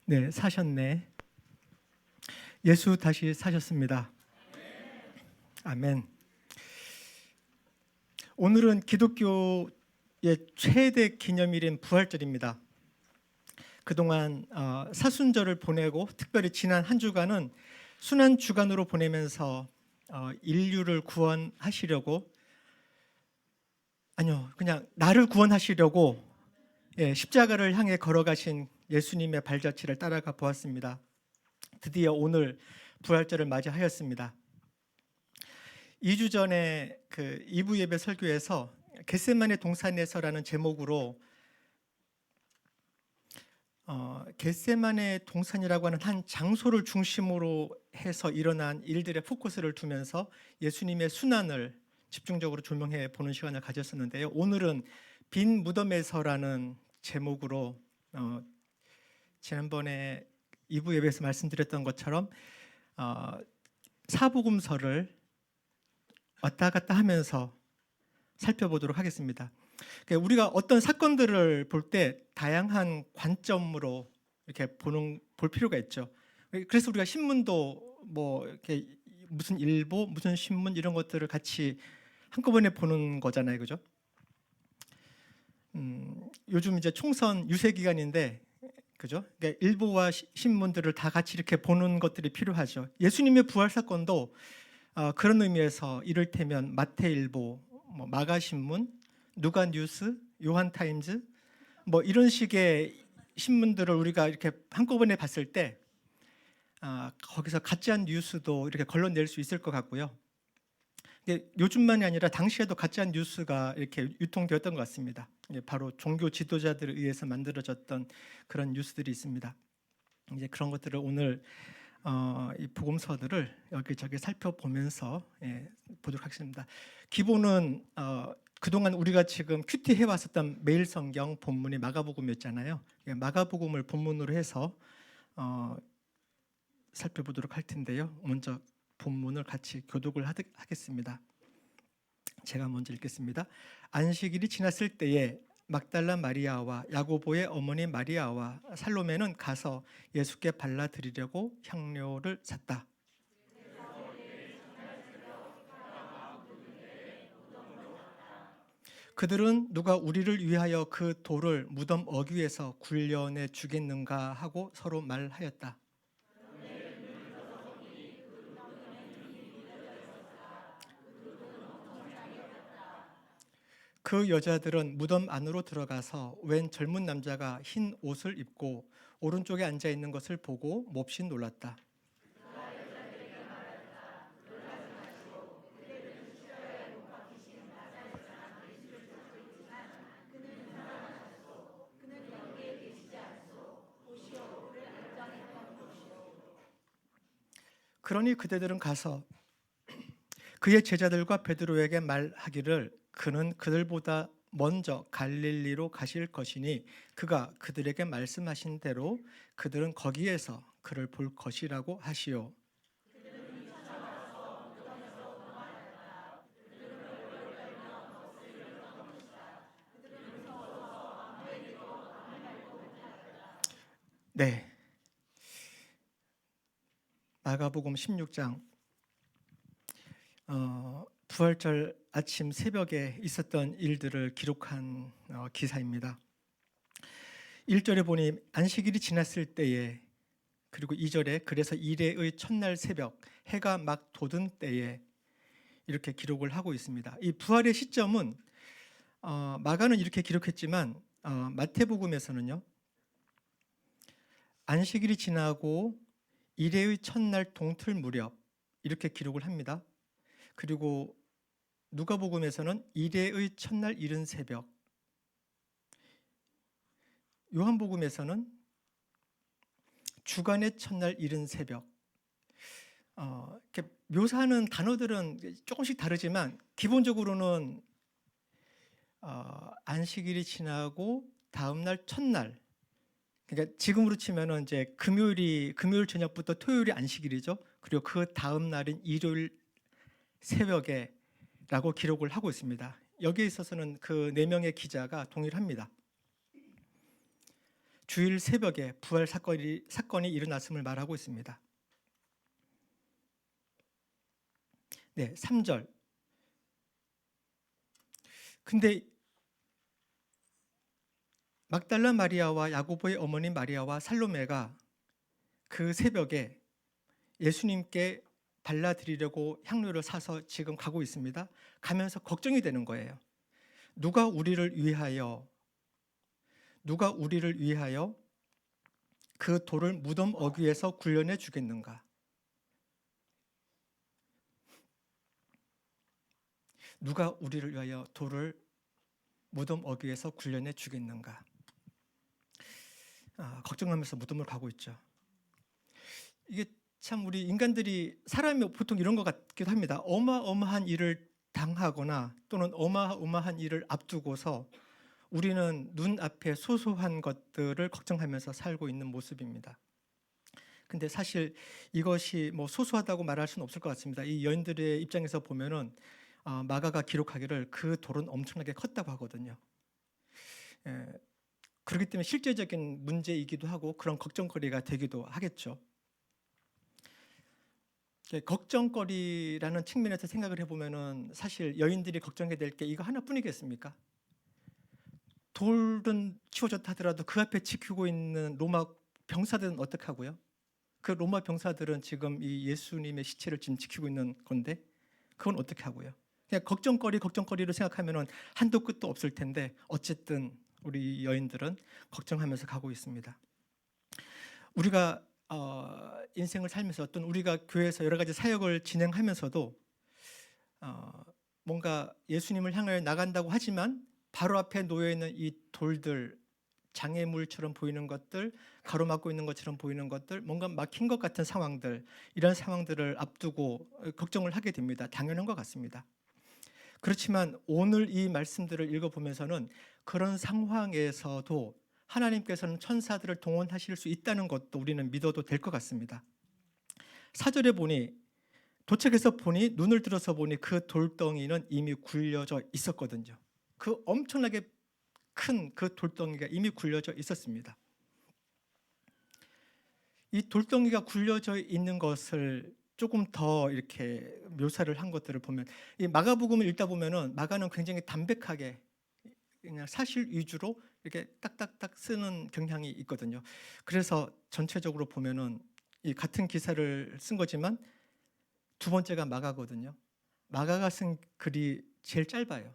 네, 사셨네. 예수 다시 사셨습니다. 아멘. 오늘은 기독교의 최대 기념일인 부활절입니다. 그동안 사순절을 보내고 특별히 지난 한 주간은 순환 주간으로 보내면서 인류를 구원하시려고, 아니요, 그냥 나를 구원하시려고 십자가를 향해 걸어가신 예수님의 발자취를 따라가 보았습니다. 드디어 오늘 부활절을 맞이하였습니다. 2주 전에 그 2부 예배 설교에서 겟세마네 동산에서라는 제목으로 겟세마네 동산이라고 하는 한 장소를 중심으로 해서 일어난 일들의 포커스를 두면서 예수님의 순환을 집중적으로 조명해 보는 시간을 가졌었는데요. 오늘은 빈 무덤에서라는 제목으로 지난번에 2부 예배에서 말씀드렸던 것처럼 사복음서를 왔다 갔다 하면서 살펴보도록 하겠습니다. 우리가 어떤 사건들을 볼 때 다양한 관점으로 이렇게 볼 필요가 있죠. 그래서 우리가 신문도 뭐 이렇게 무슨 일보, 무슨 신문 이런 것들을 같이 한꺼번에 보는 거잖아요, 그죠? 요즘 이제 총선 유세 기간인데, 그죠? 그러니까 일보와 신문들을 다 같이 이렇게 보는 것들이 필요하죠. 예수님의 부활 사건도 그런 의미에서 이를테면 마태일보, 마가신문, 누가뉴스, 요한타임즈 뭐 이런 식의 신문들을 우리가 이렇게 한꺼번에 봤을 때 거기서 가짜 뉴스도 이렇게 걸러낼 수 있을 것 같고요. 요즘만이 아니라 당시에도 가짜 뉴스가 이렇게 유통되었던 것 같습니다. 바로 종교 지도자들에 의해서 만들어졌던 그런 뉴스들이 있습니다. 이제 그런 것들을 오늘 이 복음서들을 여기저기 살펴보면서 보도록 하겠습니다. 기본은 그동안 우리가 지금 큐티 해왔었던 매일 성경 본문이 마가복음이었잖아요. 마가복음을 본문으로 해서 살펴보도록 할 텐데요. 먼저 본문을 같이 교독을 하겠습니다. 제가 먼저 읽겠습니다. 안식일이 지났을 때에 막달라 마리아와 야고보의 어머니 마리아와 살로메는 가서 예수께 발라드리려고 향료를 샀다. 그들은 누가 우리를 위하여 그 돌을 무덤 어귀에서 굴려내 주겠는가 하고 서로 말하였다. 그 여자들은 무덤 안으로 들어가서 웬 젊은 남자가 흰 옷을 입고 오른쪽에 앉아 있는 것을 보고 몹시 놀랐다. 그러니 그대들은 가서 그의 제자들과 베드로에게 말하기를 그는 그들보다 먼저 갈릴리로 가실 것이니 그가 그들에게 말씀하신 대로 그들은 거기에서 그를 볼 것이라고 하시오. 네, 마가복음 16장 부활절 아침 새벽에 있었던 일들을 기록한 기사입니다. 1절에 보니 안식일이 지났을 때에, 그리고 2절에 그래서 이레의 첫날 새벽 해가 막 돋은 때에 이렇게 기록을 하고 있습니다. 이 부활의 시점은 마가는 이렇게 기록했지만 마태복음에서는요, 안식일이 지나고 이레의 첫날 동틀 무렵 이렇게 기록을 합니다. 그리고 누가복음에서는 이레의 첫날 이른 새벽, 요한복음에서는 주간의 첫날 이른 새벽. 이렇게 묘사하는 단어들은 조금씩 다르지만 기본적으로는 안식일이 지나고 다음 날 첫날, 그러니까 지금으로 치면은 이제 금요일 저녁부터 토요일이 안식일이죠. 그리고 그 다음 날인 일요일 새벽에라고 기록을 하고 있습니다. 여기에 있어서는 그 4명의 기자가 동일합니다. 주일 새벽에 부활 사건이 일어났음을 말하고 있습니다. 네, 3절. 근데 막달라 마리아와 야고보의 어머니 마리아와 살로메가 그 새벽에 예수님께 발라드리려고 향료를 사서 지금 가고 있습니다. 가면서 걱정이 되는 거예요. 누가 우리를 위하여 그 돌을 무덤 어귀에서 굴려내 주겠는가? 누가 우리를 위하여 돌을 무덤 어귀에서 굴려내 주겠는가? 걱정하면서 무덤을 가고 있죠. 이게 참 우리 인간들이 사람이 보통 이런 것 같기도 합니다. 어마어마한 일을 당하거나 또는 어마어마한 일을 앞두고서 우리는 눈앞에 소소한 것들을 걱정하면서 살고 있는 모습입니다. 근데 사실 이것이 뭐 소소하다고 말할 수는 없을 것 같습니다. 이 여인들의 입장에서 보면은 마가가 기록하기를 그 돌은 엄청나게 컸다고 하거든요. 그렇기 때문에 실제적인 문제이기도 하고 그런 걱정거리가 되기도 하겠죠. 걱정거리라는 측면에서 생각을 해보면은 사실 여인들이 걱정해야 될 게 이거 하나뿐이겠습니까? 돌은 치워졌다 하더라도 그 앞에 지키고 있는 로마 병사들은 어떻게 하고요? 그 로마 병사들은 지금 이 예수님의 시체를 지금 지키고 있는 건데 그건 어떻게 하고요? 그냥 걱정거리로 생각하면은 한도 끝도 없을 텐데 어쨌든 우리 여인들은 걱정하면서 가고 있습니다. 우리가 인생을 살면서 어떤 우리가 교회에서 여러 가지 사역을 진행하면서도 뭔가 예수님을 향해 나간다고 하지만 바로 앞에 놓여 있는 이 돌들, 장애물처럼 보이는 것들, 가로막고 있는 것처럼 보이는 것들, 뭔가 막힌 것 같은 상황들, 이런 상황들을 앞두고 걱정을 하게 됩니다. 당연한 것 같습니다. 그렇지만 오늘 이 말씀들을 읽어보면서는 그런 상황에서도 하나님께서는 천사들을 동원하실 수 있다는 것도 우리는 믿어도 될 것 같습니다. 4절에 보니 도착해서 보니 눈을 들어서 보니 그 돌덩이는 이미 굴려져 있었거든요. 그 엄청나게 큰 그 돌덩이가 이미 굴려져 있었습니다. 이 돌덩이가 굴려져 있는 것을 조금 더 이렇게 묘사를 한 것들을 보면 이 마가복음을 읽다 보면은 마가는 굉장히 담백하게 그냥 사실 위주로 이렇게 딱딱딱 쓰는 경향이 있거든요. 그래서 전체적으로 보면은 이 같은 기사를 쓴 거지만 두 번째가 마가거든요. 마가가 쓴 글이 제일 짧아요.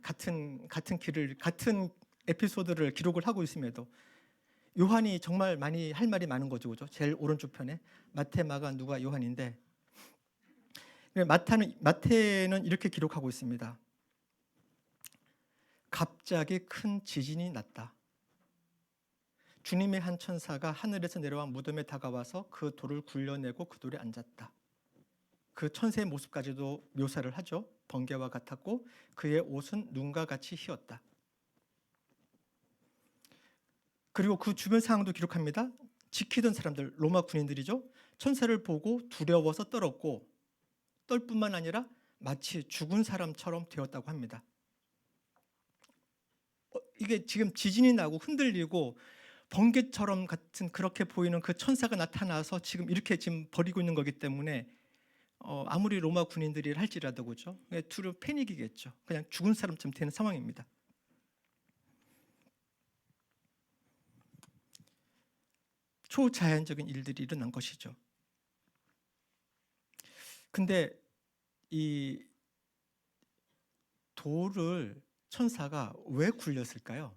같은 에피소드를 기록을 하고 있음에도 요한이 정말 많이 할 말이 많은 거죠, 그죠? 제일 오른쪽 편에 마태, 마가, 누가, 요한인데 마태는 이렇게 기록하고 있습니다. 갑자기 큰 지진이 났다. 주님의 한 천사가 하늘에서 내려와 무덤에 다가와서 그 돌을 굴려내고 그 돌에 앉았다. 그 천사의 모습까지도 묘사를 하죠. 번개와 같았고 그의 옷은 눈과 같이 희었다. 그리고 그 주변 상황도 기록합니다. 지키던 사람들, 로마 군인들이죠. 천사를 보고 두려워서 떨었고 떨 뿐만 아니라 마치 죽은 사람처럼 되었다고 합니다. 이게 지금 지진이 나고 흔들리고 번개처럼 같은 그렇게 보이는 그 천사가 나타나서 지금 이렇게 지금 버리고 있는 거기 때문에 아무리 로마 군인들이 할지라도 그죠? 두려워 패닉이겠죠. 그냥 죽은 사람처럼 되는 상황입니다. 초자연적인 일들이 일어난 것이죠. 근데 이 돌을 천사가 왜 굴렸을까요?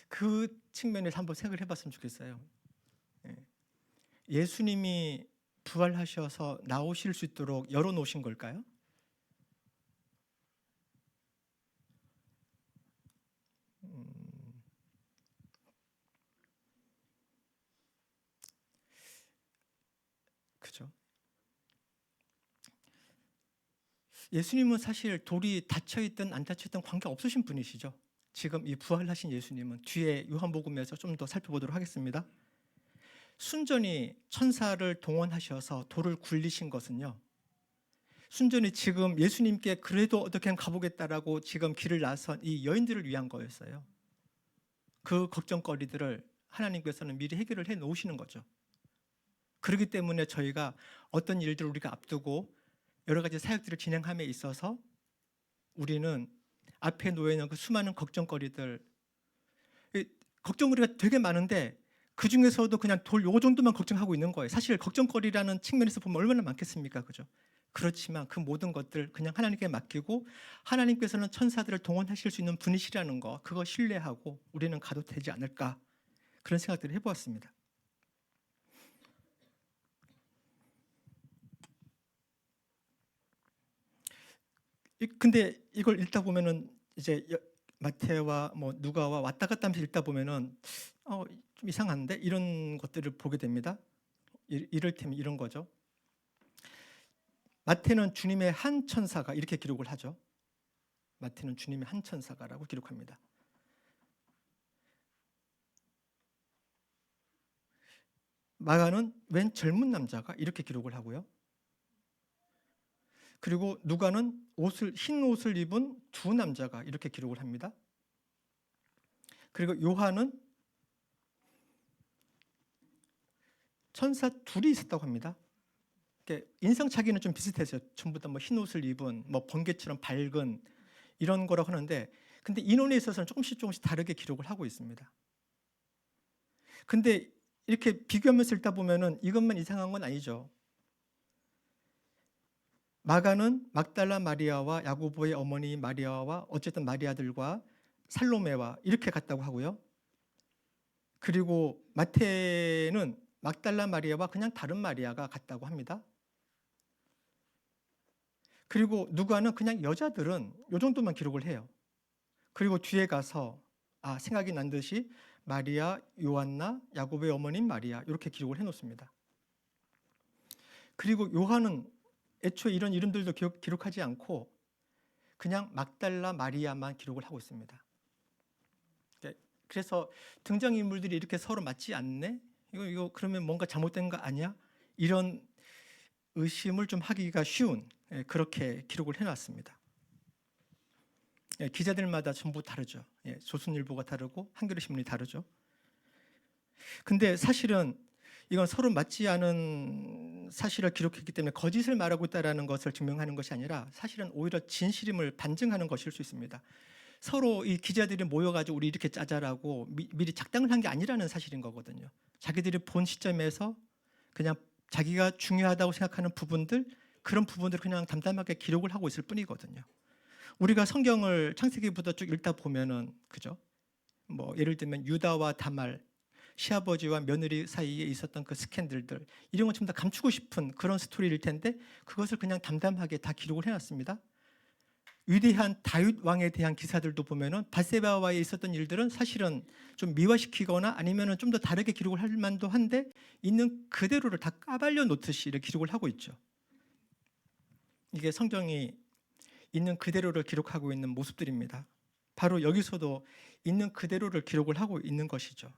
그 측면에서 한번 생각을 해봤으면 좋겠어요. 예수님이 부활하셔서 나오실 수 있도록 열어놓으신 걸까요? 그죠? 예수님은 사실 돌이 닫혀있든 안 닫혀있든 관계없으신 분이시죠. 지금 이 부활하신 예수님은 뒤에 요한복음에서 좀 더 살펴보도록 하겠습니다. 순전히 천사를 동원하셔서 돌을 굴리신 것은요, 순전히 지금 예수님께 그래도 어떻게 가보겠다라고 지금 길을 나선 이 여인들을 위한 거였어요. 그 걱정거리들을 하나님께서는 미리 해결을 해 놓으시는 거죠. 그렇기 때문에 저희가 어떤 일들을 우리가 앞두고 여러 가지 사역들을 진행함에 있어서 우리는 앞에 놓여 있는 그 수많은 걱정거리들, 걱정거리가 되게 많은데 그 중에서도 그냥 돌 요 정도만 걱정하고 있는 거예요. 사실 걱정거리라는 측면에서 보면 얼마나 많겠습니까, 그죠? 그렇지만 그 모든 것들 그냥 하나님께 맡기고 하나님께서는 천사들을 동원하실 수 있는 분이시라는 거, 그거 신뢰하고 우리는 가도 되지 않을까, 그런 생각들을 해보았습니다. 근데 이걸 읽다 보면은 이제 마태와 뭐 누가와 왔다 갔다 하면서 읽다 보면은 좀 이상한데 이런 것들을 보게 됩니다. 이를테면 이런 거죠. 마태는 주님의 한 천사가 이렇게 기록을 하죠. 마태는 주님의 한 천사가라고 기록합니다. 마가는 웬 젊은 남자가 이렇게 기록을 하고요. 그리고 누가는 흰 옷을 입은 두 남자가 이렇게 기록을 합니다. 그리고 요한은 천사 둘이 있었다고 합니다. 인상착의는 좀 비슷해서요. 전부 다 뭐 흰 옷을 입은 뭐 번개처럼 밝은 이런 거라고 하는데, 근데 인원에 있어서는 조금씩 다르게 기록을 하고 있습니다. 근데 이렇게 비교하면서 읽다 보면은 이것만 이상한 건 아니죠. 마가는 막달라 마리아와 야고보의 어머니 마리아와 어쨌든 마리아들과 살로메와 이렇게 갔다고 하고요. 그리고 마태는 막달라 마리아와 그냥 다른 마리아가 갔다고 합니다. 그리고 누가는 그냥 여자들은 이 정도만 기록을 해요. 그리고 뒤에 가서 생각이 난 듯이 마리아, 요한나, 야고보의 어머님 마리아 이렇게 기록을 해놓습니다. 그리고 요한은 애초에 이런 이름들도 기록하지 않고 그냥 막달라 마리아만 기록을 하고 있습니다. 그래서 등장인물들이 이렇게 서로 맞지 않네? 이거 그러면 뭔가 잘못된 거 아니야? 이런 의심을 좀 하기가 쉬운, 그렇게 기록을 해놨습니다. 기자들마다 전부 다르죠. 조선일보가 다르고 한겨레신문이 다르죠. 근데 사실은 이건 서로 맞지 않은 사실을 기록했기 때문에 거짓을 말하고 있다는 것을 증명하는 것이 아니라 사실은 오히려 진실임을 반증하는 것일 수 있습니다. 서로 이 기자들이 모여가지고 우리 이렇게 짜자라고 미리 작당을 한 게 아니라는 사실인 거거든요. 자기들이 본 시점에서 그냥 자기가 중요하다고 생각하는 부분들, 그런 부분들을 그냥 담담하게 기록을 하고 있을 뿐이거든요. 우리가 성경을 창세기부터 쭉 읽다 보면은, 그죠? 뭐 예를 들면 유다와 다말, 시아버지와 며느리 사이에 있었던 그 스캔들들, 이런 건 전부 다 감추고 싶은 그런 스토리일 텐데 그것을 그냥 담담하게 다 기록을 해놨습니다. 위대한 다윗 왕에 대한 기사들도 보면은 밧세바와에 있었던 일들은 사실은 좀 미화시키거나 아니면은 좀 더 다르게 기록을 할 만도 한데 있는 그대로를 다 까발려 놓듯이 이렇게 기록을 하고 있죠. 이게 성경이 있는 그대로를 기록하고 있는 모습들입니다. 바로 여기서도 있는 그대로를 기록을 하고 있는 것이죠.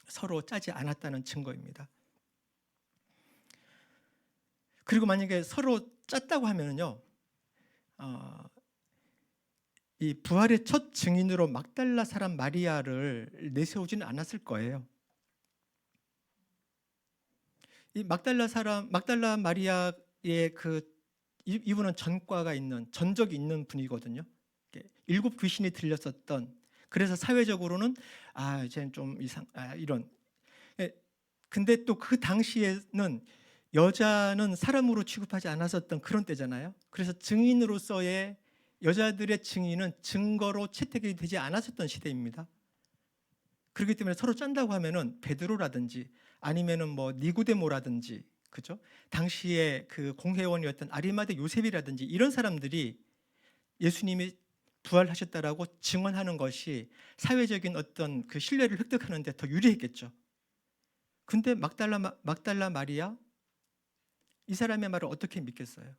서로 짜지 않았다는 증거입니다. 그리고 만약에 서로 짰다고 하면요, 이 부활의 첫 증인으로 막달라 사람 마리아를 내세우지는 않았을 거예요. 이 막달라 마리아의 이분은 전과가 있는, 전적이 있는 분이거든요. 7 귀신이 들렸었던, 그래서 사회적으로는 이제는 좀 이런. 근데 또 그 당시에는 여자는 사람으로 취급하지 않았었던 그런 때잖아요. 그래서 증인으로서의 여자들의 증인은 증거로 채택이 되지 않았었던 시대입니다. 그렇기 때문에 서로 짠다고 하면은 베드로라든지 아니면은 뭐 니고데모라든지, 그죠? 당시에 그 공회원이었던 아리마대 요셉이라든지 이런 사람들이 예수님이 부활하셨다라고 증언하는 것이 사회적인 어떤 그 신뢰를 획득하는 데 더 유리했겠죠. 근데 막달라 마리아, 이 사람의 말을 어떻게 믿겠어요?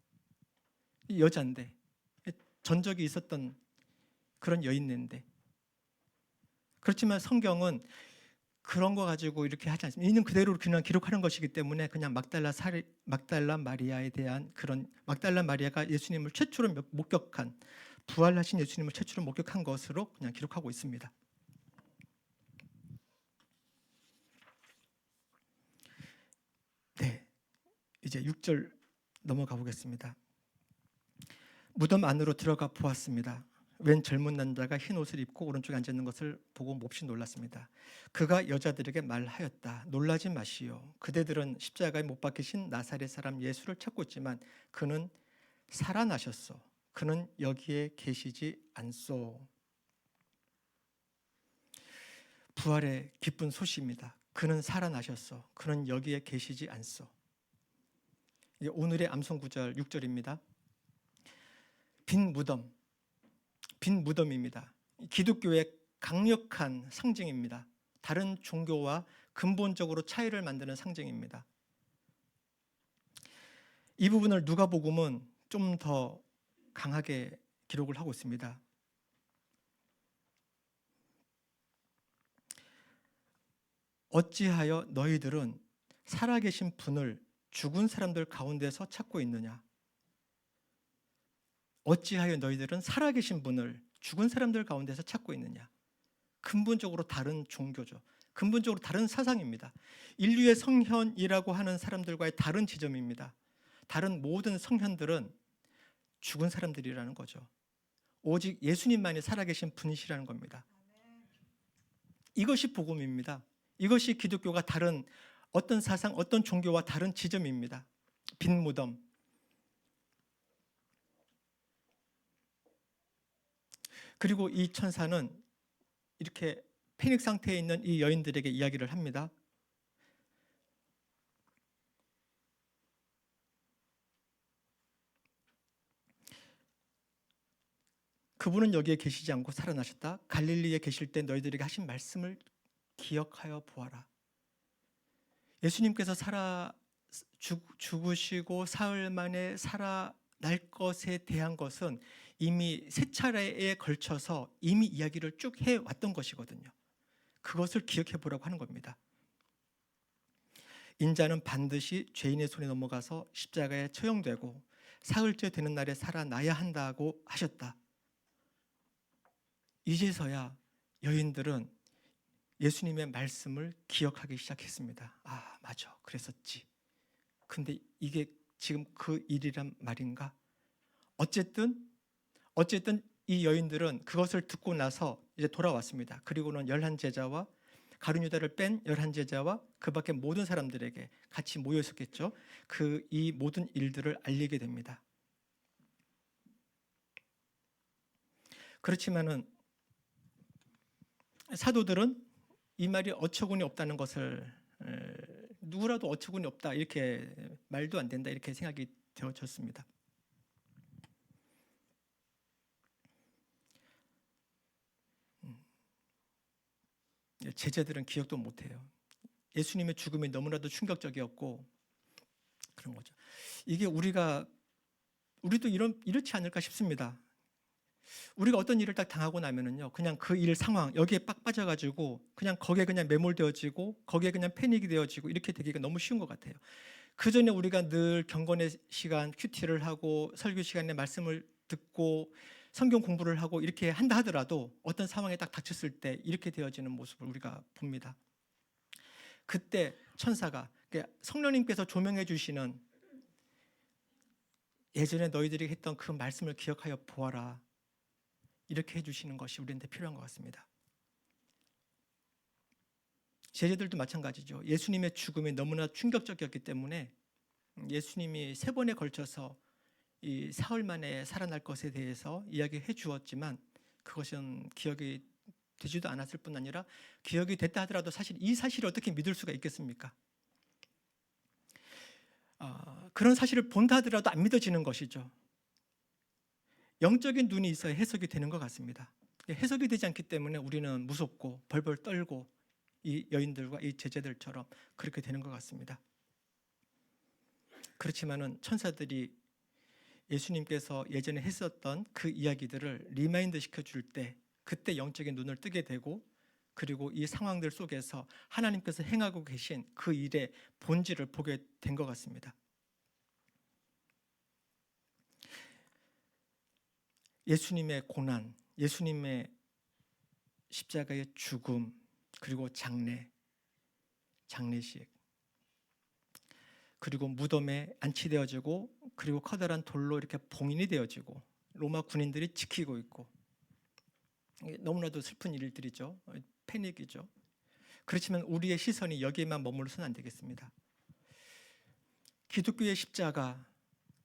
이 여자인데, 전적이 있었던 그런 여인인데. 그렇지만 성경은 그런 거 가지고 이렇게 하지 않습니다. 있는 그대로 그냥 기록하는 것이기 때문에 그냥 막달라 마리아에 대한 그런, 막달라 마리아가 예수님을 최초로 목격한, 부활하신 예수님을 최초로 목격한 것으로 그냥 기록하고 있습니다. 이제 6절 넘어가 보겠습니다. 무덤 안으로 들어가 보았습니다. 웬 젊은 남자가 흰 옷을 입고 오른쪽에 앉아 있는 것을 보고 몹시 놀랐습니다. 그가 여자들에게 말하였다. 놀라지 마시오. 그대들은 십자가에 못 박히신 나사렛 사람 예수를 찾고 있지만 그는 살아나셨소. 그는 여기에 계시지 않소. 부활의 기쁜 소식입니다. 그는 살아나셨소. 그는 여기에 계시지 않소. 오늘의 암송 구절 6절입니다. 빈 무덤입니다. 기독교의 강력한 상징입니다. 다른 종교와 근본적으로 차이를 만드는 상징입니다. 이 부분을 누가복음은 좀 더 강하게 기록을 하고 있습니다. 어찌하여 너희들은 살아계신 분을 죽은 사람들 가운데서 찾고 있느냐? 어찌하여 너희들은 살아계신 분을 죽은 사람들 가운데서 찾고 있느냐? 근본적으로 다른 종교죠. 근본적으로 다른 사상입니다. 인류의 성현이라고 하는 사람들과의 다른 지점입니다. 다른 모든 성현들은 죽은 사람들이라는 거죠. 오직 예수님만이 살아계신 분이시라는 겁니다. 이것이 복음입니다. 이것이 기독교가 다른 어떤 사상, 어떤 종교와 다른 지점입니다. 빈 무덤. 그리고 이 천사는 이렇게 패닉 상태에 있는 이 여인들에게 이야기를 합니다. 그분은 여기에 계시지 않고 살아나셨다. 갈릴리에 계실 때 너희들에게 하신 말씀을 기억하여 보아라. 예수님께서 죽으시고 사흘 만에 살아날 것에 대한 것은 이미 세 차례에 걸쳐서 이미 이야기를 쭉 해왔던 것이거든요. 그것을 기억해 보라고 하는 겁니다. 인자는 반드시 죄인의 손에 넘어가서 십자가에 처형되고 사흘째 되는 날에 살아나야 한다고 하셨다. 이제서야 여인들은 예수님의 말씀을 기억하기 시작했습니다. 아, 맞아. 그랬었지. 근데 이게 지금 그 일이란 말인가? 어쨌든 이 여인들은 그것을 듣고 나서 이제 돌아왔습니다. 그리고는 11제자와 가룟 유다를 뺀 11제자와 그 밖에 모든 사람들에게 같이 모여 있었겠죠. 이 모든 일들을 알리게 됩니다. 그렇지만은 사도들은 이 말이 어처구니 없다는 것을 누구라도 어처구니 없다 이렇게 말도 안 된다 이렇게 생각이 되어졌습니다. 제자들은 기억도 못해요. 예수님의 죽음이 너무나도 충격적이었고 그런 거죠. 이게 우리도 이렇지 않을까 싶습니다. 우리가 어떤 일을 딱 당하고 나면은요, 그냥 그 일 상황 여기에 빡 빠져가지고 그냥 거기에 그냥 매몰되어지고 거기에 그냥 패닉이 되어지고 이렇게 되기가 너무 쉬운 것 같아요. 그 전에 우리가 늘 경건의 시간, 큐티를 하고 설교 시간에 말씀을 듣고 성경 공부를 하고 이렇게 한다 하더라도 어떤 상황에 딱 닥쳤을 때 이렇게 되어지는 모습을 우리가 봅니다. 그때 천사가 성령님께서 조명해 주시는 예전에 너희들이 했던 그 말씀을 기억하여 보아라 이렇게 해주시는 것이 우리한테 필요한 것 같습니다. 제자들도 마찬가지죠. 예수님의 죽음이 너무나 충격적이었기 때문에 예수님이 3번에 걸쳐서 이 사흘 만에 살아날 것에 대해서 이야기해 주었지만 그것은 기억이 되지도 않았을 뿐 아니라 기억이 됐다 하더라도 사실 이 사실을 어떻게 믿을 수가 있겠습니까? 그런 사실을 본다 하더라도 안 믿어지는 것이죠. 영적인 눈이 있어야 해석이 되는 것 같습니다. 해석이 되지 않기 때문에 우리는 무섭고 벌벌 떨고 이 여인들과 이 제자들처럼 그렇게 되는 것 같습니다. 그렇지만은 천사들이 예수님께서 예전에 했었던 그 이야기들을 리마인드 시켜줄 때 그때 영적인 눈을 뜨게 되고 그리고 이 상황들 속에서 하나님께서 행하고 계신 그 일의 본질을 보게 된 것 같습니다. 예수님의 고난, 예수님의 십자가의 죽음, 그리고 장례식. 그리고 무덤에 안치되어지고 그리고 커다란 돌로 이렇게 봉인이 되어지고 로마 군인들이 지키고 있고 너무나도 슬픈 일들이죠. 패닉이죠. 그렇지만 우리의 시선이 여기에만 머물러서는 안 되겠습니다. 기독교의 십자가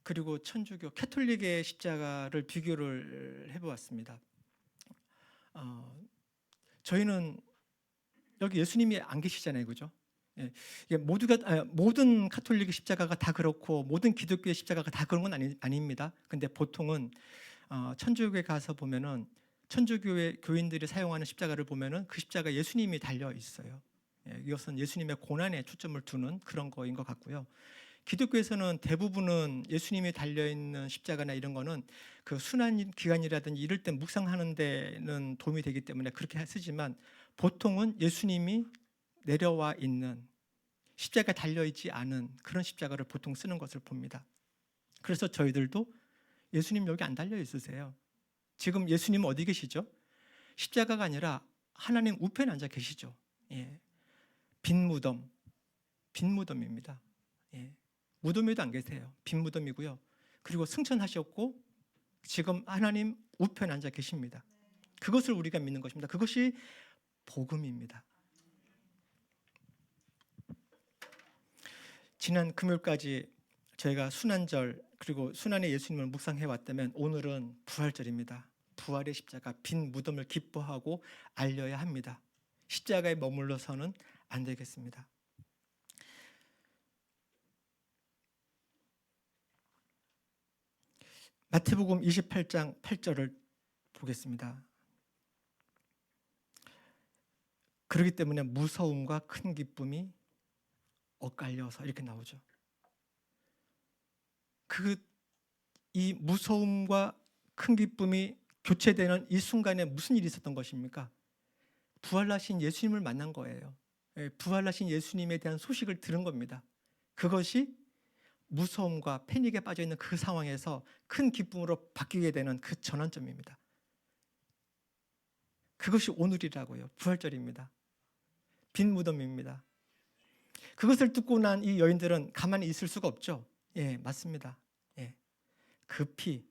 그리고 천주교 캐톨릭의 십자가를 비교를 해보았습니다. 저희는 여기 예수님이 안 계시잖아요, 그죠? 예, 이게 모든 카톨릭의 십자가가 다 그렇고 모든 기독교의 십자가가 다 그런 건 아닙니다. 근데 보통은 천주교에 가서 보면은 천주교의 교인들이 사용하는 십자가를 보면은 그 십자가 예수님이 달려 있어요. 예, 이것은 예수님의 고난에 초점을 두는 그런 거인 것 같고요. 기독교에서는 대부분은 예수님이 달려있는 십자가나 이런 거는 그 순환 기간이라든지 이럴 때 묵상하는 데는 도움이 되기 때문에 그렇게 쓰지만 보통은 예수님이 내려와 있는 십자가 달려있지 않은 그런 십자가를 보통 쓰는 것을 봅니다. 그래서 저희들도 예수님 여기 안 달려 있으세요. 지금 예수님은 어디 계시죠? 십자가가 아니라 하나님 우편에 앉아 계시죠. 예. 빈 무덤입니다. 예. 무덤에도 안 계세요. 빈 무덤이고요. 그리고 승천하셨고 지금 하나님 우편에 앉아 계십니다. 그것을 우리가 믿는 것입니다. 그것이 복음입니다. 지난 금요일까지 저희가 순환절 그리고 순환의 예수님을 묵상해 왔다면 오늘은 부활절입니다. 부활의 십자가, 빈 무덤을 기뻐하고 알려야 합니다. 십자가에 머물러서는 안 되겠습니다. 마태복음 28장 8절을 보겠습니다. 그렇기 때문에 무서움과 큰 기쁨이 엇갈려서 이렇게 나오죠. 이 무서움과 큰 기쁨이 교체되는 이 순간에 무슨 일이 있었던 것입니까? 부활하신 예수님을 만난 거예요. 부활하신 예수님에 대한 소식을 들은 겁니다. 그것이 무서움과 패닉에 빠져 있는 그 상황에서 큰 기쁨으로 바뀌게 되는 그 전환점입니다. 그것이 오늘이라고요. 부활절입니다. 빈 무덤입니다. 그것을 듣고 난 이 여인들은 가만히 있을 수가 없죠. 예, 맞습니다. 예, 급히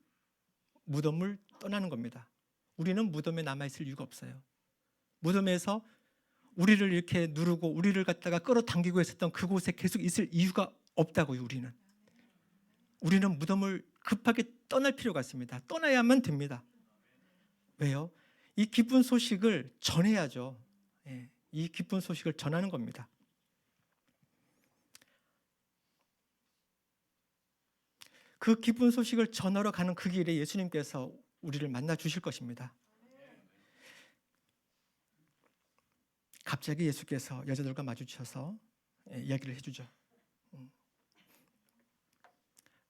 무덤을 떠나는 겁니다. 우리는 무덤에 남아있을 이유가 없어요. 무덤에서 우리를 이렇게 누르고 우리를 갖다가 끌어당기고 있었던 그곳에 계속 있을 이유가 없다고요. 우리는 무덤을 급하게 떠날 필요가 있습니다. 떠나야만 됩니다. 왜요? 이 기쁜 소식을 전해야죠. 예, 이 기쁜 소식을 전하는 겁니다. 그 기쁜 소식을 전하러 가는 그 길에 예수님께서 우리를 만나 주실 것입니다. 갑자기 예수께서 여자들과 마주쳐서 이야기를 해주죠.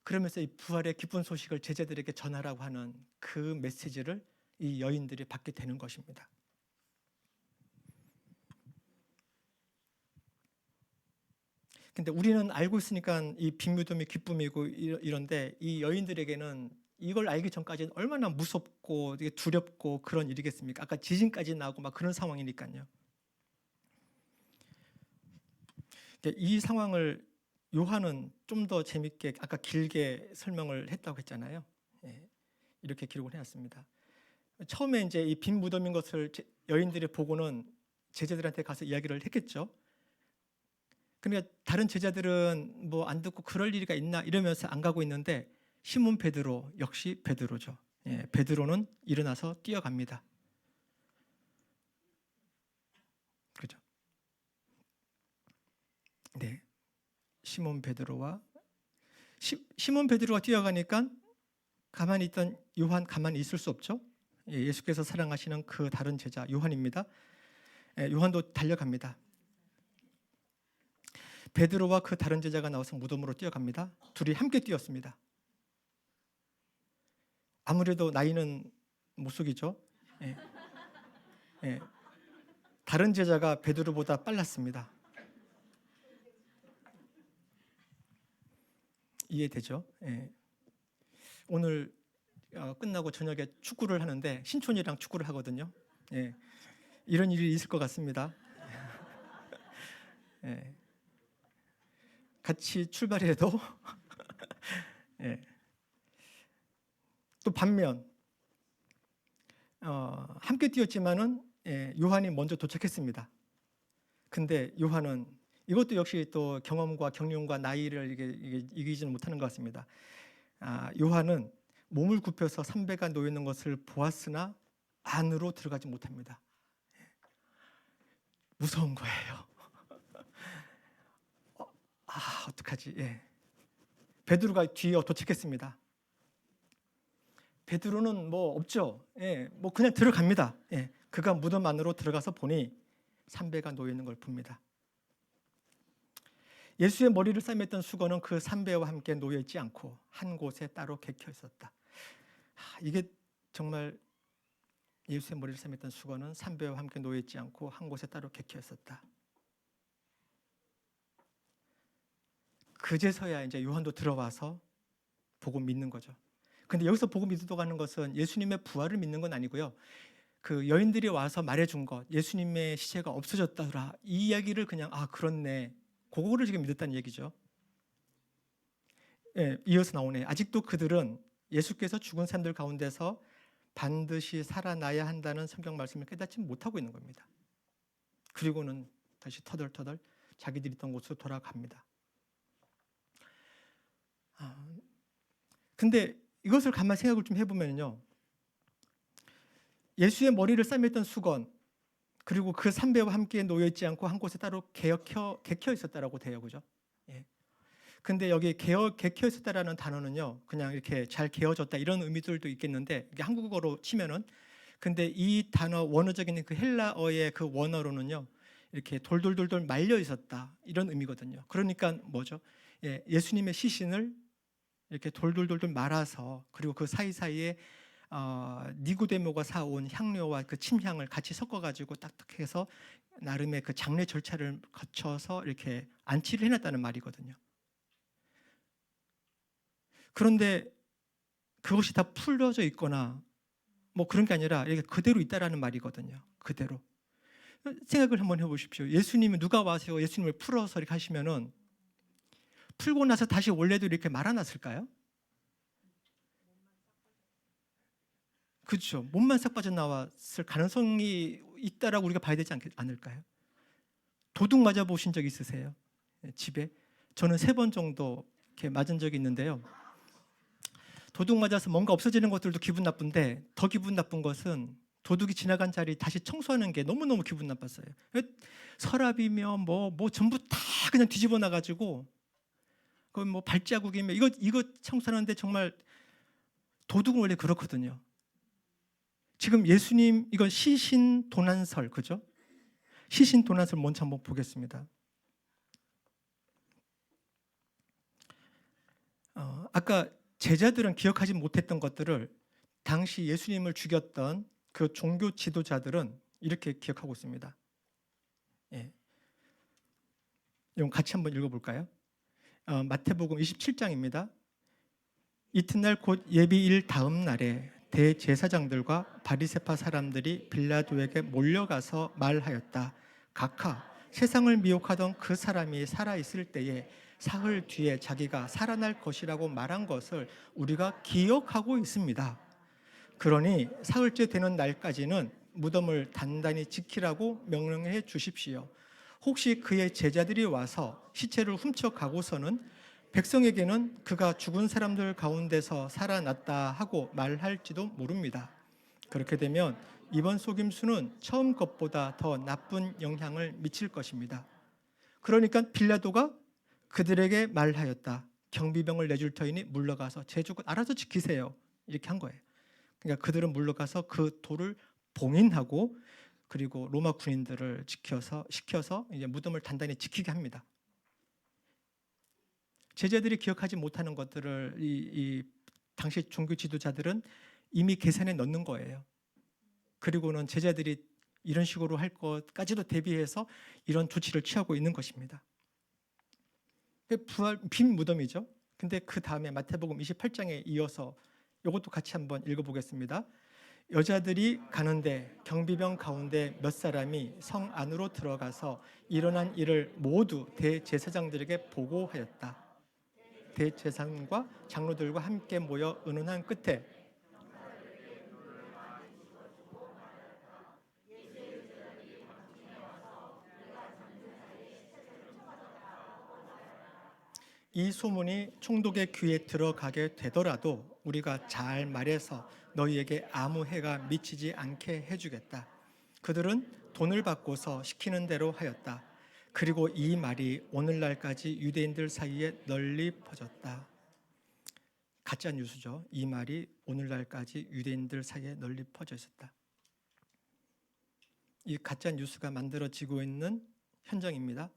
그러면서 이 부활의 기쁜 소식을 제자들에게 전하라고 하는 그 메시지를 이 여인들이 받게 되는 것입니다. 근데 우리는 알고 있으니까 이 빈 무덤이 기쁨이고 이런데 이 여인들에게는 이걸 알기 전까지는 얼마나 무섭고 두렵고 그런 일이겠습니까? 아까 지진까지 나고 막 그런 상황이니까요. 이 상황을 요한은 좀 더 재밌게 아까 길게 설명을 했다고 했잖아요. 예, 이렇게 기록을 해놨습니다. 처음에 이제 이 빈 무덤인 것을 여인들이 보고는 제자들한테 가서 이야기를 했겠죠. 그러니까 다른 제자들은 뭐 안 듣고 그럴 일이가 있나 이러면서 안 가고 있는데 시몬 베드로 역시 베드로죠. 예, 베드로는 일어나서 뛰어갑니다. 그죠? 네, 시몬 베드로가 뛰어가니까 가만히 있던 요한 가만히 있을 수 없죠. 예, 예수께서 사랑하시는 그 다른 제자 요한입니다. 예, 요한도 달려갑니다. 베드로와 그 다른 제자가 나와서 무덤으로 뛰어갑니다. 둘이 함께 뛰었습니다. 아무래도 나이는 못 속이죠. 예. 예. 다른 제자가 베드로보다 빨랐습니다. 이해되죠? 예. 오늘 끝나고 저녁에 축구를 하는데 신촌이랑 축구를 하거든요. 예. 이런 일이 있을 것 같습니다. 예. 같이 출발해도 예. 또 반면 함께 뛰었지만은 요한이 먼저 도착했습니다. 근데 요한은 이것도 역시 또 경험과 경륜과 나이를 이게 이기지는 못하는 것 같습니다. 요한은 몸을 굽혀서 삼배가 놓여 있는 것을 보았으나 안으로 들어가지 못합니다. 무서운 거예요. 어떡하지? 베드로가 뒤에 도착했습니다. 베드로는 뭐 없죠. 뭐 그냥 들어갑니다. 그가 무덤 안으로 들어가서 보니 삼배가 놓여 있는 걸 봅니다. 예수의 머리를 싸맸던 수건은 그 삼배와 함께 놓여 있지 않고 한 곳에 따로 개켜 있었다. 이게 정말 예수의 머리를 싸맸던 수건은 삼배와 함께 놓여 있지 않고 한 곳에 따로 개켜 있었다. 그제서야 이제 요한도 들어와서 보고 믿는 거죠. 근데 여기서 보고 믿으려고 하는 것은 예수님의 부활을 믿는 건 아니고요. 그 여인들이 와서 말해준 것, 예수님의 시체가 없어졌다더라. 이 이야기를 그냥 그렇네. 그거를 지금 믿었다는 얘기죠. 이어서 나오네. 아직도 그들은 예수께서 죽은 사람들 가운데서 반드시 살아나야 한다는 성경 말씀을 깨닫지 못하고 있는 겁니다. 그리고는 다시 터덜터덜 자기들이 있던 곳으로 돌아갑니다. 근데 이것을 가만히 생각을 좀 해보면요. 예수의 머리를 싸맸던 수건, 그리고 그 삼배와 함께 놓여있지 않고 한 곳에 따로 개켜 있었다라고 돼요. 그죠? 근데 여기 개켜 있었다라는 단어는요, 그냥 이렇게 잘 개어졌다 이런 의미들도 있겠는데, 이게 한국어로 치면은, 근데 이 단어 원어적인 그 헬라어의 그 원어로는요, 이렇게 돌돌돌돌 말려 있었다 이런 의미거든요. 그러니까 뭐죠? 예수님의 시신을 이렇게 돌돌돌돌 말아서, 그리고 그 사이사이에 니고데모가 사온 향료와 그 침향을 같이 섞어가지고 딱딱해서 나름의 그 장례 절차를 거쳐서 이렇게 안치를 해놨다는 말이거든요. 그런데 그것이 다 풀려져 있거나 뭐 그런 게 아니라 이게 그대로 있다라는 말이거든요. 그대로. 생각을 한번 해보십시오. 예수님이 누가 와서 예수님을 풀어서 이렇게 하시면은 풀고 나서 다시 원래도 이렇게 말아놨을까요? 그렇죠. 몸만 싹 빠져나왔을 가능성이 있다라고 우리가 봐야 되지 않을까요? 도둑 맞아 보신 적 있으세요? 집에? 저는 3번 정도 이렇게 맞은 적이 있는데요. 도둑 맞아서 뭔가 없어지는 것들도 기분 나쁜데 더 기분 나쁜 것은 도둑이 지나간 자리 다시 청소하는 게 너무너무 기분 나빴어요. 서랍이며 뭐 전부 다 그냥 뒤집어 놔가지고 그건 뭐 발자국이며 이거 청소하는데 정말 도둑은 원래 그렇거든요. 지금 예수님 이건 시신 도난설, 그죠? 시신 도난설 먼저 한번 보겠습니다. 아까 제자들은 기억하지 못했던 것들을 당시 예수님을 죽였던 그 종교 지도자들은 이렇게 기억하고 있습니다. 이건 같이 한번 읽어볼까요? 마태복음 27장입니다. 이튿날 곧 예비일 다음 날에 대제사장들과 바리새파 사람들이 빌라도에게 몰려가서 말하였다. 각하, 세상을 미혹하던 그 사람이 살아있을 때에 사흘 뒤에 자기가 살아날 것이라고 말한 것을 우리가 기억하고 있습니다. 그러니 사흘째 되는 날까지는 무덤을 단단히 지키라고 명령해 주십시오. 혹시 그의 제자들이 와서 시체를 훔쳐가고서는 백성에게는 그가 죽은 사람들 가운데서 살아났다 하고 말할지도 모릅니다. 그렇게 되면 이번 속임수는 처음 것보다 더 나쁜 영향을 미칠 것입니다. 그러니까 빌라도가 그들에게 말하였다. 경비병을 내줄 터이니 물러가서 제 죽은 알아서 지키세요. 이렇게 한 거예요. 그러니까 그들은 물러가서 그 돌을 봉인하고 그리고 로마 군인들을 시켜서 이제 무덤을 단단히 지키게 합니다. 제자들이 기억하지 못하는 것들을 이 당시 종교 지도자들은 이미 계산에 넣는 거예요. 그리고는 제자들이 이런 식으로 할 것까지도 대비해서 이런 조치를 취하고 있는 것입니다. 부활 빈 무덤이죠. 근데 그 다음에 마태복음 28장에 이어서 이것도 같이 한번 읽어보겠습니다. 여자들이 가는데 경비병 가운데 몇 사람이 성 안으로 들어가서 일어난 일을 모두 대제사장들에게 보고하였다. 대제사장과 장로들과 함께 모여 의논한 끝에 이 소문이 총독의 귀에 들어가게 되더라도 우리가 잘 말해서 너희에게 아무 해가 미치지 않게 해주겠다. 그들은 돈을 받고서 시키는 대로 하였다. 그리고 이 말이 오늘날까지 유대인들 사이에 널리 퍼졌다. 가짜 뉴스죠. 이 말이 오늘날까지 유대인들 사이에 널리 퍼져 있었다. 이 가짜 뉴스가 만들어지고 있는 현장입니다.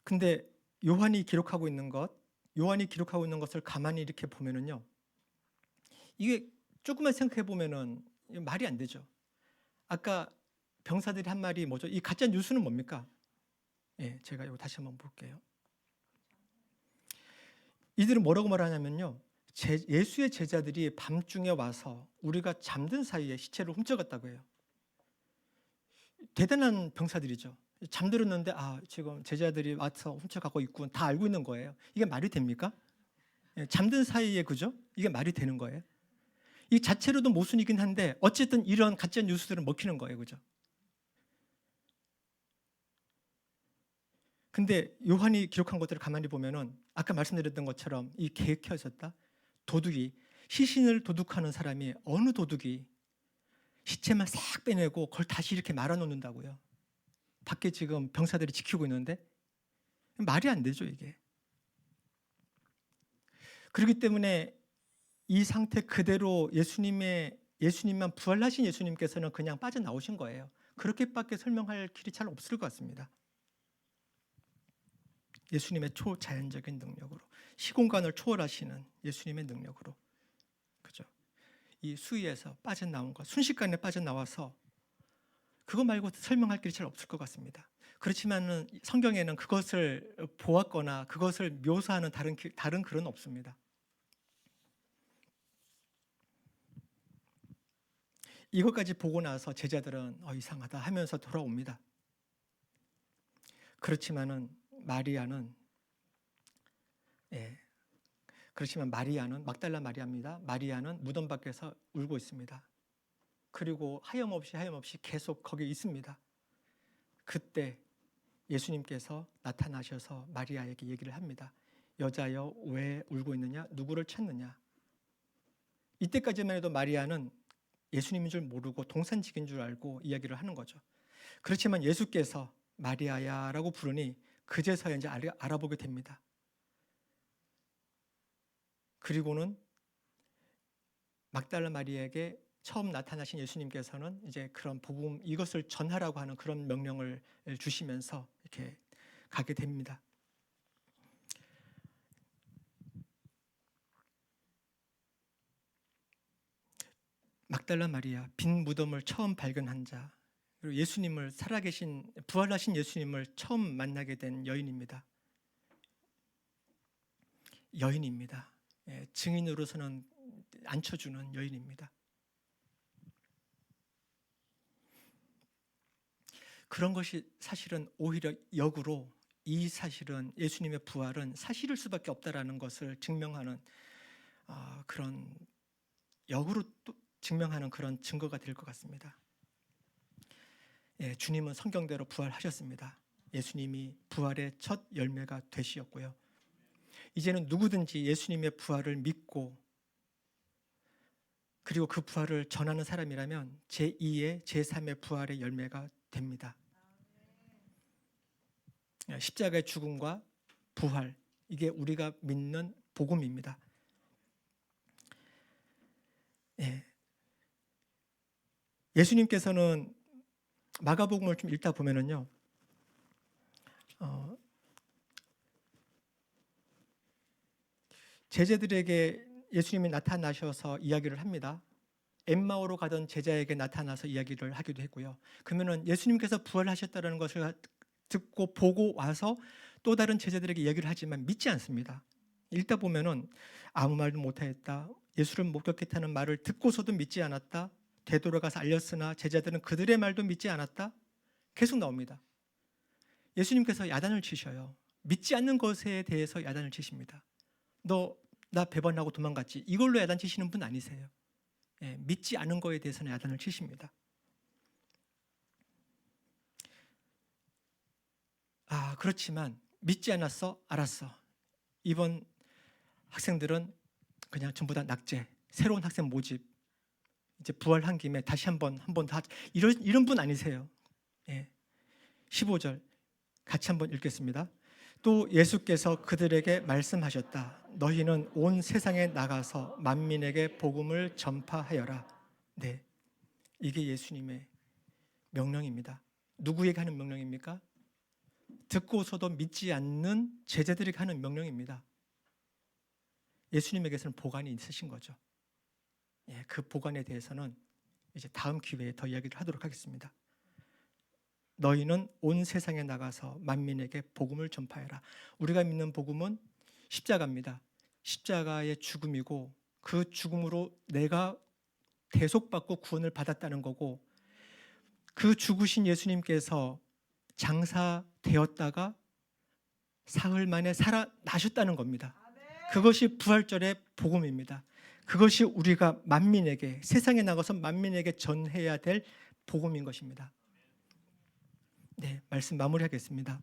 근데 요한이 기록하고 있는 것을 가만히 이렇게 보면은요, 이게 조금만 생각해 보면은 말이 안 되죠. 아까 병사들이 한 말이 뭐죠? 이 가짜 뉴스는 뭡니까? 예, 제가 이거 다시 한번 볼게요. 이들은 뭐라고 말하냐면요, 예수의 제자들이 밤중에 와서 우리가 잠든 사이에 시체를 훔쳐갔다고 해요. 대단한 병사들이죠. 잠들었는데 지금 제자들이 와서 훔쳐가고 있군, 다 알고 있는 거예요. 이게 말이 됩니까? 예, 잠든 사이에, 그죠? 이게 말이 되는 거예요. 이 자체로도 모순이긴 한데 어쨌든 이런 가짜 뉴스들은 먹히는 거예요, 그죠? 근데 요한이 기록한 것들을 가만히 보면은 아까 말씀드렸던 것처럼 이 계획혀졌다. 도둑이, 시신을 도둑하는 사람이, 어느 도둑이 시체만 싹 빼내고 그걸 다시 이렇게 말아놓는다고요. 밖에 지금 병사들이 지키고 있는데 말이 안 되죠, 이게. 그렇기 때문에 이 상태 그대로 예수님만 부활하신 예수님께서는 그냥 빠져나오신 거예요. 그렇게밖에 설명할 길이 잘 없을 것 같습니다. 예수님의 초자연적인 능력으로, 시공간을 초월하시는 예수님의 능력으로, 그죠? 이 수위에서 빠져나온 것, 순식간에 빠져나와서 그거 말고 설명할 길이 잘 없을 것 같습니다. 그렇지만은 성경에는 그것을 보았거나 그것을 묘사하는 다른 글은 없습니다. 이것까지 보고 나서 제자들은 이상하다 하면서 돌아옵니다. 그렇지만 마리아는 막달라 마리아입니다. 마리아는 무덤 밖에서 울고 있습니다. 그리고 하염없이 계속 거기 있습니다. 그때 예수님께서 나타나셔서 마리아에게 얘기를 합니다. 여자여, 왜 울고 있느냐? 누구를 찾느냐? 이때까지만 해도 마리아는 예수님인 줄 모르고 동산직인 줄 알고 이야기를 하는 거죠. 그렇지만 예수께서 마리아야 라고 부르니 그제서야 이제 알아보게 됩니다. 그리고는 막달라 마리아에게 처음 나타나신 예수님께서는 이제 그런 복음, 이것을 전하라고 하는 그런 명령을 주시면서 이렇게 가게 됩니다. 막달라 마리아, 빈 무덤을 처음 발견한 자, 그리고 예수님을, 살아계신 부활하신 예수님을 처음 만나게 된 여인입니다. 예, 증인으로서는 앉혀주는 여인입니다. 그런 것이 사실은 오히려 역으로 이 사실은 예수님의 부활은 사실일 수밖에 없다라는 것을 증명하는 그런, 역으로 또 증명하는 그런 증거가 될 것 같습니다. 예, 주님은 성경대로 부활하셨습니다. 예수님이 부활의 첫 열매가 되시었고요. 이제는 누구든지 예수님의 부활을 믿고 그리고 그 부활을 전하는 사람이라면 제2의 제3의 부활의 열매가 됩니다. 십자가의 죽음과 부활, 이게 우리가 믿는 복음입니다. 예. 예수님께서는 마가복음을 좀 읽다 보면은요, 제자들에게 예수님이 나타나셔서 이야기를 합니다. 엠마오로 가던 제자에게 나타나서 이야기를 하기도 했고요. 그러면은 예수님께서 부활하셨다는 것을 듣고 보고 와서 또 다른 제자들에게 이야기를 하지만 믿지 않습니다. 읽다 보면은 아무 말도 못하였다. 예수를 목격했다는 말을 듣고서도 믿지 않았다. 되돌아가서 알렸으나 제자들은 그들의 말도 믿지 않았다. 계속 나옵니다. 예수님께서 야단을 치셔요. 믿지 않는 것에 대해서 야단을 치십니다. 너 나 배반하고 도망갔지. 이걸로 야단 치시는 분 아니세요. 예, 믿지 않은 거에 대해서는 야단을 치십니다. 그렇지만 믿지 않았어? 알았어. 이번 학생들은 그냥 전부 다 낙제, 새로운 학생 모집, 이제 부활한 김에 다시 한번 다 이런 분 아니세요. 예. 15절 같이 한번 읽겠습니다. 또 예수께서 그들에게 말씀하셨다. 너희는 온 세상에 나가서 만민에게 복음을 전파하여라. 네, 이게 예수님의 명령입니다. 누구에게 하는 명령입니까? 듣고서도 믿지 않는 제자들에게 하는 명령입니다. 예수님에게서는 보관이 있으신 거죠. 예, 그 보관에 대해서는 이제 다음 기회에 더 이야기를 하도록 하겠습니다. 너희는 온 세상에 나가서 만민에게 복음을 전파해라. 우리가 믿는 복음은 십자가입니다. 십자가의 죽음이고 그 죽음으로 내가 대속받고 구원을 받았다는 거고, 그 죽으신 예수님께서 장사되었다가 사흘 만에 살아나셨다는 겁니다. 그것이 부활절의 복음입니다. 그것이 우리가 만민에게, 세상에 나가서 만민에게 전해야 될 복음인 것입니다. 네, 말씀 마무리하겠습니다.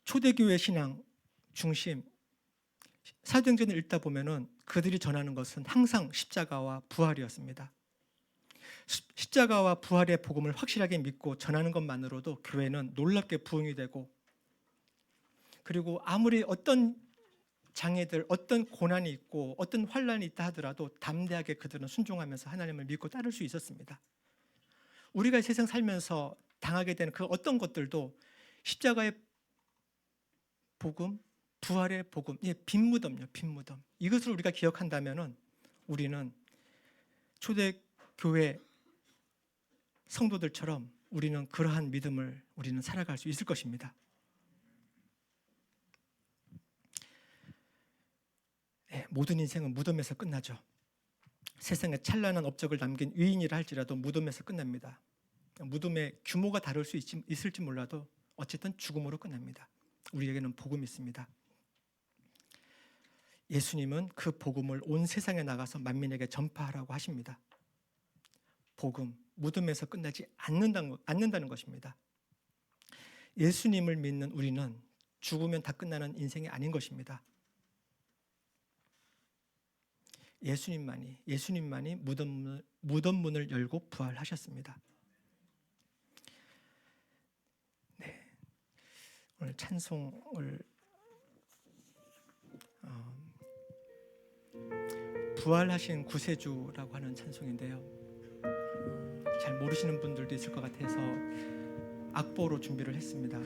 초대교회 신앙 중심, 사도행전을 읽다 보면은 그들이 전하는 것은 항상 십자가와 부활이었습니다. 십자가와 부활의 복음을 확실하게 믿고 전하는 것만으로도 교회는 놀랍게 부흥이 되고, 그리고 아무리 어떤 장애들, 어떤 고난이 있고 어떤 환난이 있다 하더라도 담대하게 그들은 순종하면서 하나님을 믿고 따를 수 있었습니다. 우리가 이 세상 살면서 당하게 되는 그 어떤 것들도 십자가의 복음, 부활의 복음, 빈 무덤이요, 빈 무덤. 이것을 우리가 기억한다면은 우리는 초대교회 성도들처럼 우리는 그러한 믿음을 우리는 살아갈 수 있을 것입니다. 네, 모든 인생은 무덤에서 끝나죠. 세상에 찬란한 업적을 남긴 위인이라 할지라도 무덤에서 끝납니다. 무덤의 규모가 다를 수 있을지 몰라도 어쨌든 죽음으로 끝납니다. 우리에게는 복음이 있습니다. 예수님은 그 복음을 온 세상에 나가서 만민에게 전파하라고 하십니다. 복음, 무덤에서 끝나지 않는다는 것입니다. 예수님을 믿는 우리는 죽으면 다 끝나는 인생이 아닌 것입니다. 예수님만이 무덤문을 열고 부활하셨습니다. 네, 오늘 찬송을 부활하신 구세주라고 하는 찬송인데요. 잘 모르시는 분들도 있을 것 같아서 악보로 준비를 했습니다.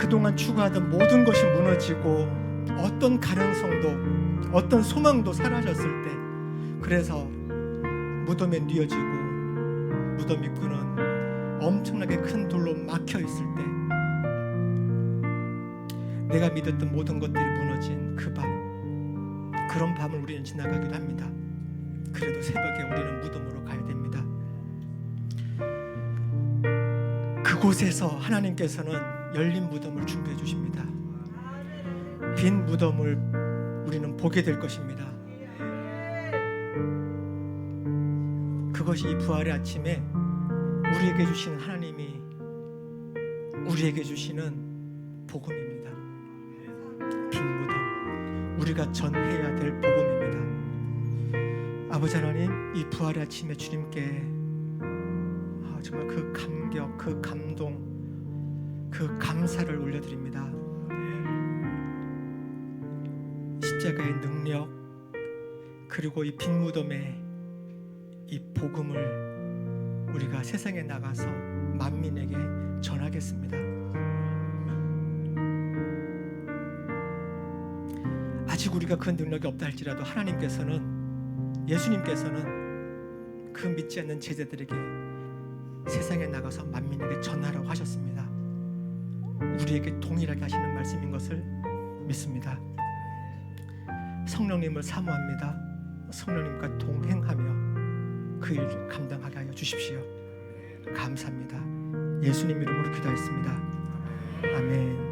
그동안 추구하던 모든 것이 무너지고 어떤 가능성도 어떤 소망도 사라졌을 때, 그래서 무덤에 뉘어지고 무덤 입구는 엄청나게 큰 돌로 막혀 있을 때, 내가 믿었던 모든 것들이 무너진 그 밤, 그런 밤을 우리는 지나가기도 합니다. 그래도 새벽에 우리는 무덤으로 가야 됩니다. 그곳에서 하나님께서는 열린 무덤을 준비해 주십니다. 빈 무덤을 우리는 보게 될 것입니다. 그것이 이 부활의 아침에 우리에게 주시는, 하나님이 우리에게 주시는 복음입니다. 빈 무덤, 우리가 전해야 될 복음입니다. 아버지 하나님, 이 부활의 아침에 주님께 정말 그 감격, 그 감동, 그 감사를 올려드립니다. 십자가의 능력, 그리고 이 빈 무덤의 이 복음을 우리가 세상에 나가서 만민에게 전하겠습니다. 아직 우리가 그 능력이 없다 할지라도 하나님께서는, 예수님께서는 그 믿지 않는 제자들에게 세상에 나가서 만민에게 전하라고 하셨습니다. 우리에게 동일하게 하시는 말씀인 것을 믿습니다. 성령님을 사모합니다. 성령님과 동행하며 그 일을 감당하게 하여 주십시오. 감사합니다. 예수님 이름으로 기도했습니다. 아멘.